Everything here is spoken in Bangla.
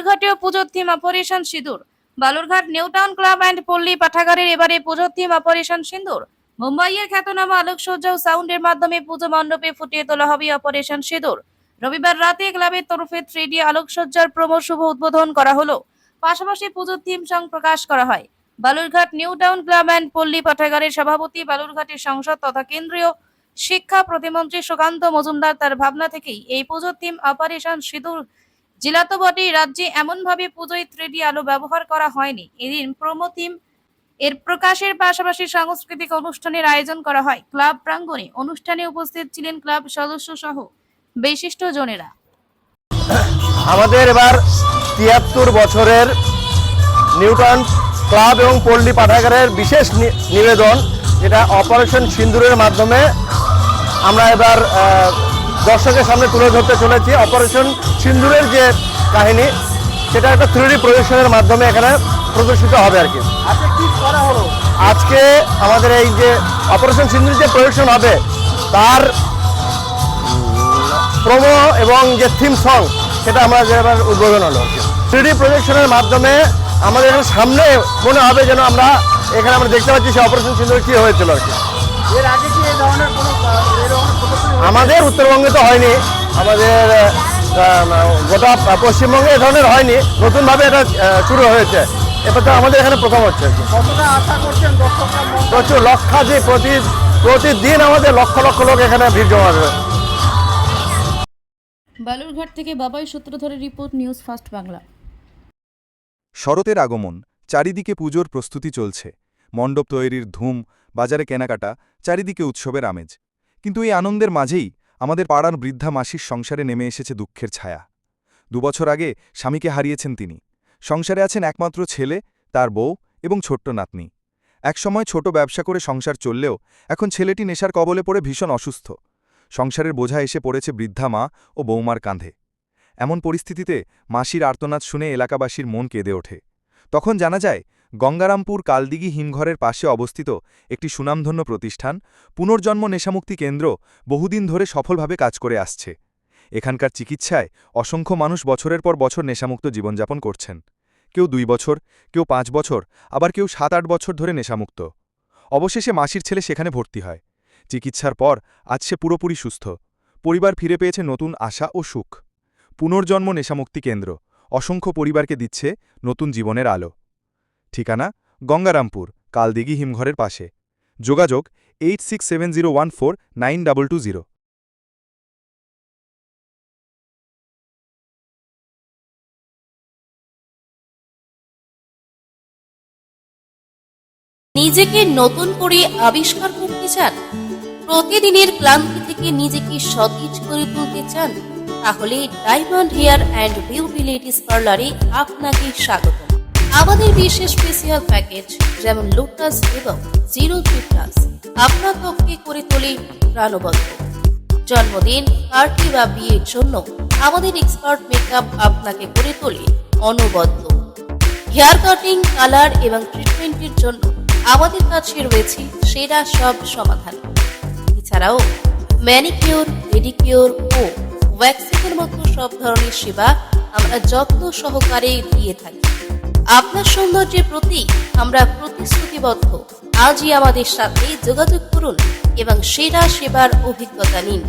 বালুরঘাটেও পুজোর থিম অপারেশন সিঁদুর। Balurghat new town club and পল্লী পাঠাগারের এবারে পুজোর থিম অপারেশন সিঁদুর। মুম্বাইয়ের খ্যাতনামা আলোকসজ্জা ও সাউন্ডের মাধ্যমে পুজো মণ্ডপে ফুটিয়ে তোলা হবে অপারেশন সিঁদুর। রবিবার রাতে ক্লাবের তরফে 3D আলোকসজ্জার প্রমো শুভ উদ্বোধন করা হলো। পাশাপাশি পুজোর থিম সং প্রকাশ করা হয়। Balurghat new town club and পল্লী পাঠাগারের সভাপতি, বালুরঘাটের সংসদ তথা কেন্দ্রীয় শিক্ষা প্রতিমন্ত্রী সুকান্ত মজুমদার তার ভাবনা থেকেই এই পুজোর থিম অপারেশন সিঁদুর। জেলা তো বটেই, রাজ্যে এমনভাবে পুজোয় 3D আলো ব্যবহার করা হয়নি। এদিন প্রোমো থিম এর প্রকাশের পাশাপাশি সাংস্কৃতিক অনুষ্ঠানের আয়োজন করা হয় ক্লাব প্রাঙ্গণে। অনুষ্ঠানে উপস্থিত ছিলেন ক্লাব সদস্য সহ বিশিষ্টজনেরা। আমাদের এবার ৭৩ বছরের নিউটাউন ক্লাব এবং পল্লী পাঠাগারের বিশেষ নিবেদন, যেটা অপারেশন সিঁদুরের মাধ্যমে আমরা এবার দর্শকের সামনে তুলে ধরতে চলেছি। অপারেশন সিঁদুরের যে কাহিনী, সেটা একটা 3D প্রজেকশনের মাধ্যমে এখানে প্রদর্শিত হবে আর কি। আচ্ছা, কি করা হলো আজকে আমাদের এই যে অপারেশন সিঁদুর যে প্রজেকশন হবে, তার প্রোমো এবং যে থিম সং, সেটা আমরা এবার উদ্বোধন হলো। 3D প্রজেকশনের মাধ্যমে আমাদের এখানে সামনে মনে হবে যেন আমরা এখানে আমরা দেখতে পাচ্ছি সে অপারেশন সিঁদুর কি হয়েছিল আর কি। এর আগে কি এই ধরনের কোনো আমাদের উত্তরবঙ্গে তো হয়নি, আমাদের গোটা পশ্চিমবঙ্গে এ ধরনের হয়নি, নতুনভাবে এটা শুরু হয়েছে। এবার তো আমাদের এখানে প্রথম হচ্ছে। কতটা আশা করছেন দর্শকরা? প্রচুর লক্ষাধিক, প্রতিদিন আমাদের লক্ষ লক্ষ লোক এখানে ভিড় জমাবে। বালুরঘাট থেকে বাবাই সূত্রধরের রিপোর্ট, নিউজ ফার্স্ট বাংলা। শরতের আগমন, চারিদিকে পুজোর প্রস্তুতি চলছে। মণ্ডপ তৈরির ধুম, বাজারে কেনাকাটা, চারিদিকে উৎসবের আমেজ। কিন্তু এই আনন্দের মাঝেই আমাদের পাড়ার বৃদ্ধা মাসির সংসারে নেমে এসেছে দুঃখের ছায়া। 2 বছর আগে স্বামীকে হারিয়েছেন তিনি। সংসারে আছেন একমাত্র ছেলে, তার বউ এবং ছোট্ট নাতনি। একসময় ছোট ব্যবসা করে সংসার চললেও এখন ছেলেটি নেশার কবলে পড়ে ভীষণ অসুস্থ। সংসারের বোঝা এসে পড়েছে বৃদ্ধা মা ও বৌমার কাঁধে। এমন পরিস্থিতিতে মাসির আর্তনাদ শুনে এলাকাবাসীর মন কেঁদে ওঠে। তখন জানা যায়, গঙ্গারামপুর কালদিঘি হিমঘরের পাশে অবস্থিত একটি সুনামধন্য প্রতিষ্ঠান পুনর্জন্ম নেশামুক্তি কেন্দ্র বহুদিন ধরে সফলভাবে কাজ করে আসছে। এখানকার চিকিৎসায় অসংখ্য মানুষ বছরের পর বছর নেশামুক্ত জীবনযাপন করছেন। কেউ 2 বছর, কেউ 5 বছর, আবার কেউ 7-8 বছর ধরে নেশামুক্ত। অবশেষে মাসির ছেলে সেখানে ভর্তি হয়। চিকিৎসার পর আজ সে পুরোপুরি সুস্থ। পরিবার ফিরে পেয়েছে নতুন আশা ও সুখ। পুনর্জন্ম নেশামুক্তি কেন্দ্র অসংখ্য পরিবারকে দিচ্ছে নতুন জীবনের আলো। ঠিকানা গঙ্গারামপুর কালদিঘি হিমঘরের পাশে। যোগাযোগ 8670149220। নিজেকে নতুন করে আবিষ্কার করতে চান? প্রতিদিনের ক্লান্তি থেকে নিজেকে সতেজ করে তুলতে চান? তাহলে diamond hair and beauty ladies পার্লারে আপনাকে স্বাগত। আমাদের বিশেষ স্পেশাল প্যাকেজ যেমন লোটাস এবং 03+ আপনার ত্বককে করে তোলে প্রাণবন্ত। জন্মদিন, পার্টি বা বিয়ের জন্য আমাদের এক্সপার্ট মেকআপ আপনাকে করে তোলে অনবদ্য। হেয়ার কাটিং, কালার এবং ট্রিটমেন্টের জন্য আমাদের কাছে রয়েছে সেরা সব সমাধান। এছাড়াও ম্যানিকিউর, পেডিকিউর ও ওয়্যাক্সিংয়ের মতো সব ধরনের সেবা আমরা যত্ন সহকারে দিয়ে থাকি। আপনার সৌন্দর্যের প্রতি আমরা প্রতিশ্রুতিবদ্ধ। আজই আমাদের সাথে যোগাযোগ করুন এবং সেরা সেবার অভিজ্ঞতা নিন।